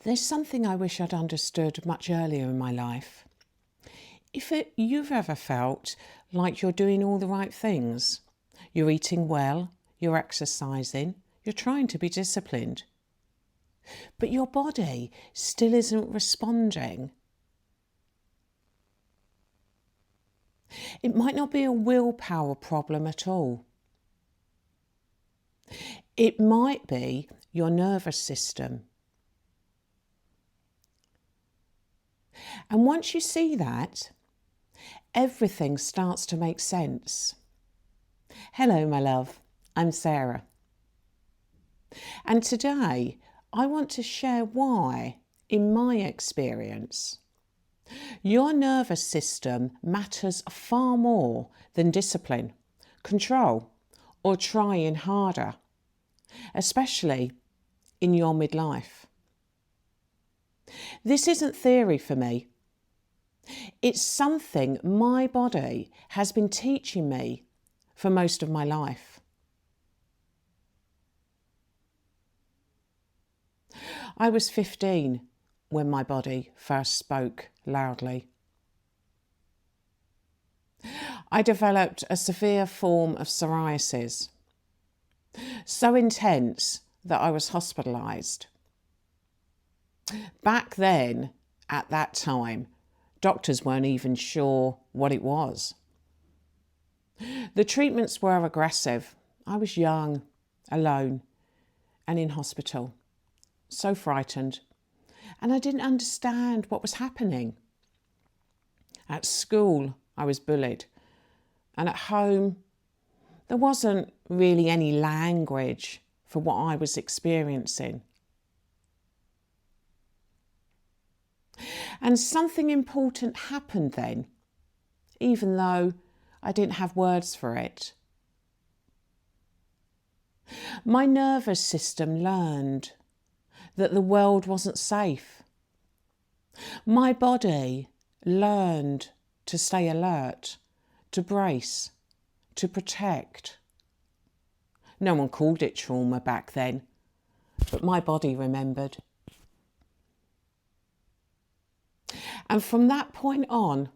There's something I wish I'd understood much earlier in my life. You've ever felt like you're doing all the right things, you're eating well, you're exercising, you're trying to be disciplined, but your body still isn't responding. It might not be a willpower problem at all. It might be your nervous system. And once you see that, everything starts to make sense. Hello, my love. I'm Sarah. And today, I want to share why, in my experience, your nervous system matters far more than discipline, control, or trying harder, especially in your midlife. This isn't theory for me. It's something my body has been teaching me for most of my life. I was 15 when my body first spoke loudly. I developed a severe form of psoriasis, so intense that I was hospitalised. Back then, at that time, doctors weren't even sure what it was. The treatments were aggressive. I was young, alone, and in hospital. So frightened, and I didn't understand what was happening. At school, I was bullied, and at home, there wasn't really any language for what I was experiencing. And something important happened then, even though I didn't have words for it. My nervous system learned that the world wasn't safe. My body learned to stay alert, to brace, to protect. No one called it trauma back then, but my body remembered. And from that point on,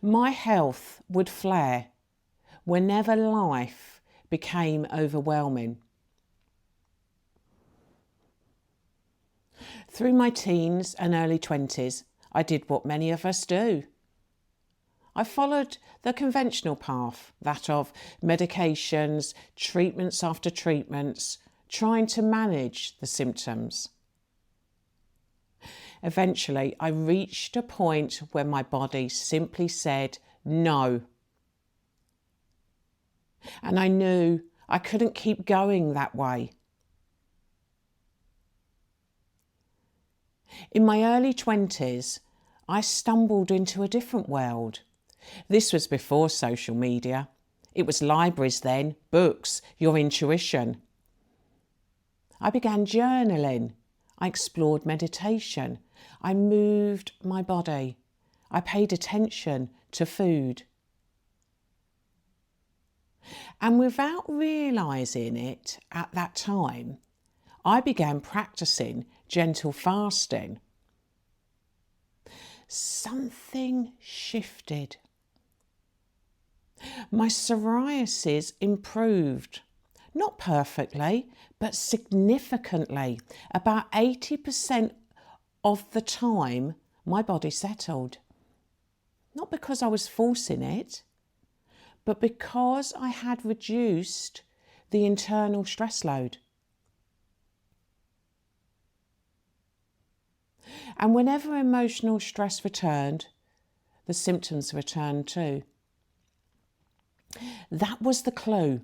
my health would flare whenever life became overwhelming. Through my teens and early 20s, I did what many of us do. I followed the conventional path, that of medications, treatments after treatments, trying to manage the symptoms. Eventually, I reached a point where my body simply said no. And I knew I couldn't keep going that way. In my early 20s, I stumbled into a different world. This was before social media. It was libraries then, books, your intuition. I began journaling. I explored meditation. I moved my body. I paid attention to food. And without realising it at that time, I began practicing gentle fasting. Something shifted. My psoriasis improved. Not perfectly, but significantly. About 80% of the time, my body settled. Not because I was forcing it, but because I had reduced the internal stress load. And whenever emotional stress returned, the symptoms returned too. That was the clue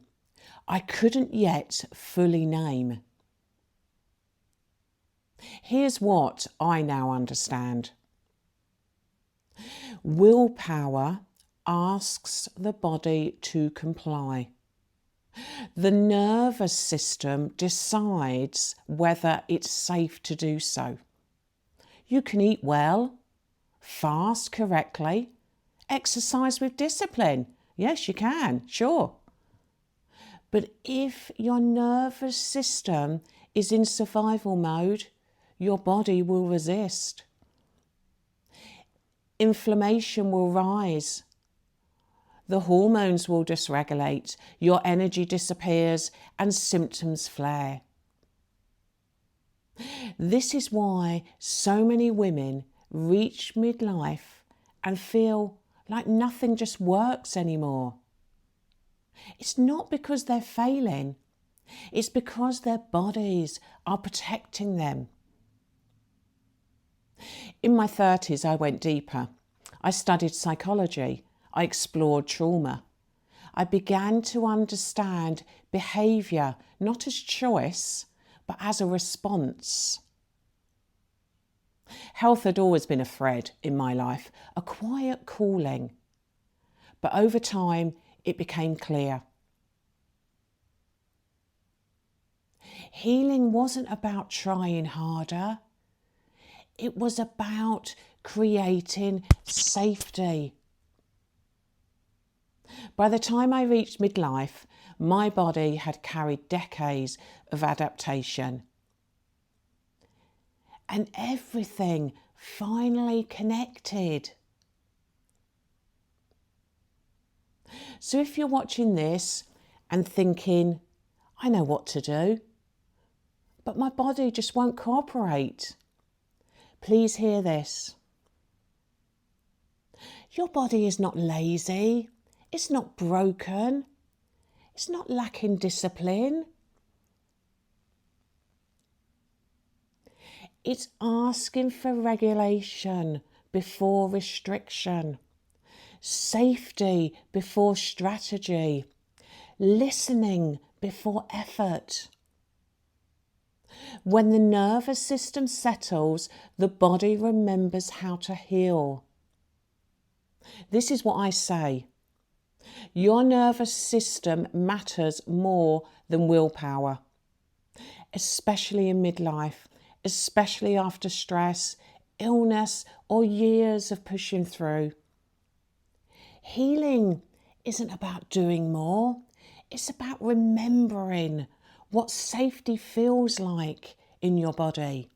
I couldn't yet fully name. Here's what I now understand. Willpower asks the body to comply. The nervous system decides whether it's safe to do so. You can eat well, fast correctly, exercise with discipline. Yes, you can, sure. But if your nervous system is in survival mode, your body will resist. Inflammation will rise. The hormones will dysregulate, your energy disappears, and symptoms flare. This is why so many women reach midlife and feel like nothing just works anymore. It's not because they're failing, it's because their bodies are protecting them. In my 30s, I went deeper. I studied psychology. I explored trauma. I began to understand behaviour not as choice, but as a response. Health had always been a thread in my life, a quiet calling. But over time, it became clear. Healing wasn't about trying harder. It was about creating safety. By the time I reached midlife, my body had carried decades of adaptation. And everything finally connected. So if you're watching this and thinking, I know what to do, but my body just won't cooperate, please hear this. Your body is not lazy. It's not broken. It's not lacking discipline. It's asking for regulation before restriction, safety before strategy, listening before effort. When the nervous system settles, the body remembers how to heal. This is what I say. Your nervous system matters more than willpower, especially in midlife, especially after stress, illness, or years of pushing through. Healing isn't about doing more. It's about remembering what safety feels like in your body.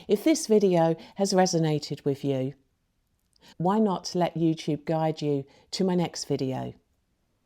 If this video has resonated with you, why not let YouTube guide you to my next video?